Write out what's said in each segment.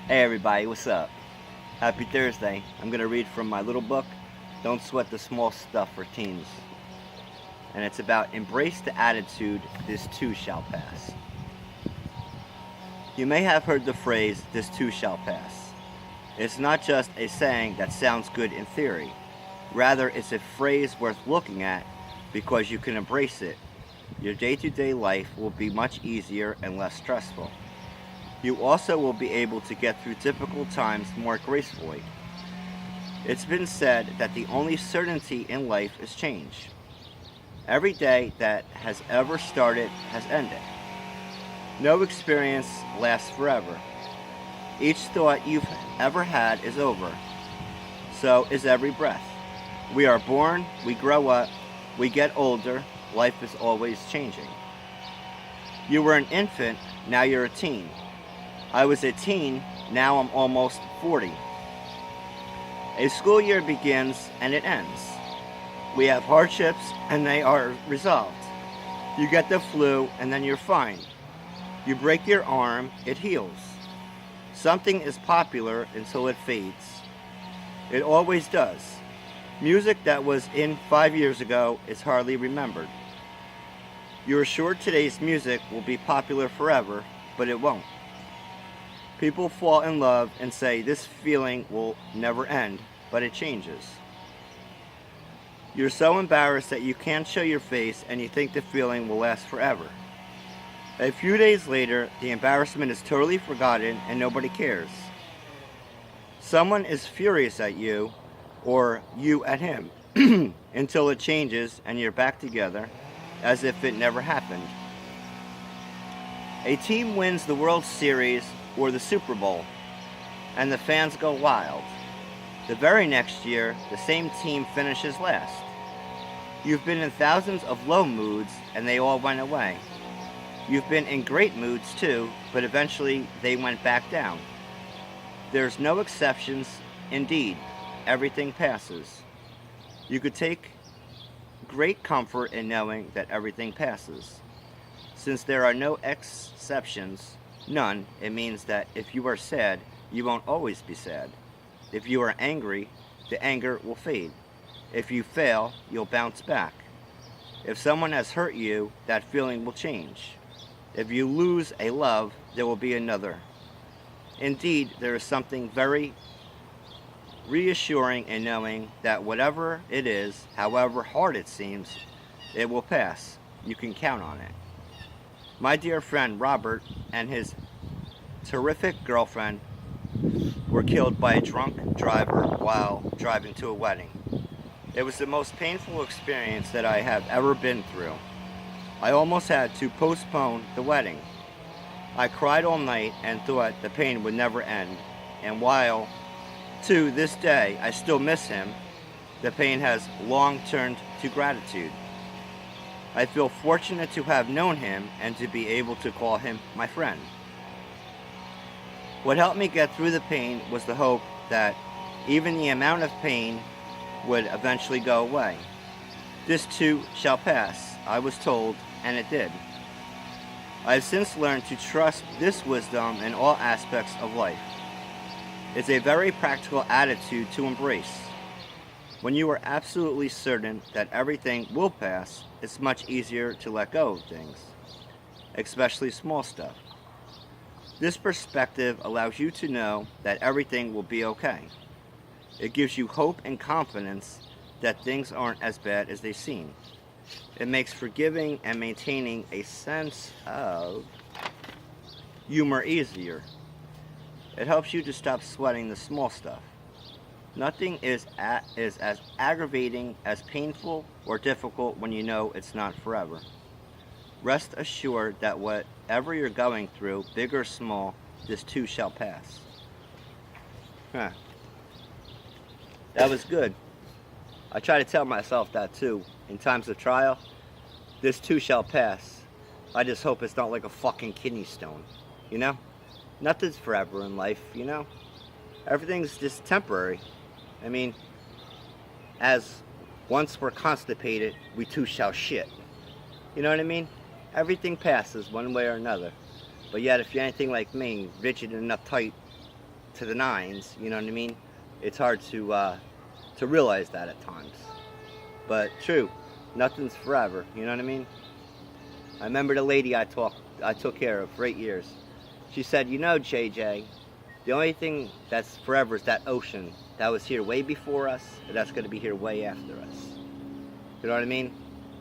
Hey everybody, what's up? Happy Thursday. I'm going to read from my little book, Don't Sweat the Small Stuff for Teens. And it's about embrace the attitude, this too shall pass. You may have heard the phrase, this too shall pass. It's not just a saying that sounds good in theory. Rather, it's a phrase worth looking at because you can embrace it. Your day-to-day life will be much easier and less stressful. You also will be able to get through difficult times more gracefully. It's been said that the only certainty in life is change. Every day that has ever started has ended. No experience lasts forever. Each thought you've ever had is over. So is every breath. We are born, we grow up, we get older, life is always changing. You were an infant, now you're a teen. I was a teen, now I'm almost 40. A school year begins and it ends. We have hardships and they are resolved. You get the flu and then you're fine. You break your arm, it heals. Something is popular until it fades. It always does. Music that was in 5 years ago is hardly remembered. You're sure today's music will be popular forever, but it won't. People fall in love and say this feeling will never end, but it changes. You're so embarrassed that you can't show your face and you think the feeling will last forever. A few days later, the embarrassment is totally forgotten and nobody cares. Someone is furious at you, or you at him, until it changes and you're back together as if it never happened. A team wins the World Series or the Super Bowl, and the fans go wild. The very next year, the same team finishes last. You've been in thousands of low moods, and they all went away. You've been in great moods too, but eventually they went back down. There's no exceptions. Indeed, everything passes. You could take great comfort in knowing that everything passes. Since there are no exceptions, none, it means that if you are sad, you won't always be sad. If you are angry, the anger will fade. If you fail, you'll bounce back. If someone has hurt you, that feeling will change. If you lose a love, there will be another. Indeed, there is something very reassuring in knowing that whatever it is, however hard it seems, it will pass. You can count on it. My dear friend Robert and his terrific girlfriend were killed by a drunk driver while driving to a wedding. It was the most painful experience that I have ever been through. I almost had to postpone the wedding. I cried all night and thought the pain would never end. And while to this day I still miss him, the pain has long turned to gratitude. I feel fortunate to have known him and to be able to call him my friend. What helped me get through the pain was the hope that even the amount of pain would eventually go away. This too shall pass, I was told, and it did. I have since learned to trust this wisdom in all aspects of life. It's a very practical attitude to embrace. When you are absolutely certain that everything will pass, it's much easier to let go of things, especially small stuff. This perspective allows you to know that everything will be okay. It gives you hope and confidence that things aren't as bad as they seem. It makes forgiving and maintaining a sense of humor easier. It helps you to stop sweating the small stuff. Nothing is as aggravating, as painful, or difficult when you know it's not forever. Rest assured that whatever you're going through, big or small, this too shall pass. Huh. That was good. I try to tell myself that too. In times of trial, this too shall pass. I just hope it's not like a fucking kidney stone. You know? Nothing's forever in life, you know? Everything's just temporary. I mean, as once we're constipated, we too shall shit. You know what I mean? Everything passes one way or another. But yet, if you're anything like me, rigid and uptight, to the nines, you know what I mean? It's hard to realize that at times. But true, nothing's forever, you know what I mean? I remember the lady I took care of for 8 years. She said, you know, JJ, the only thing that's forever is that ocean that was here way before us, and that's going to be here way after us. You know what I mean?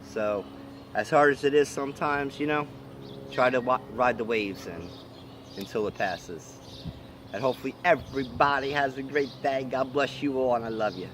So, as hard as it is sometimes, you know, try to ride the waves until it passes. And hopefully everybody has a great day. God bless you all, and I love you.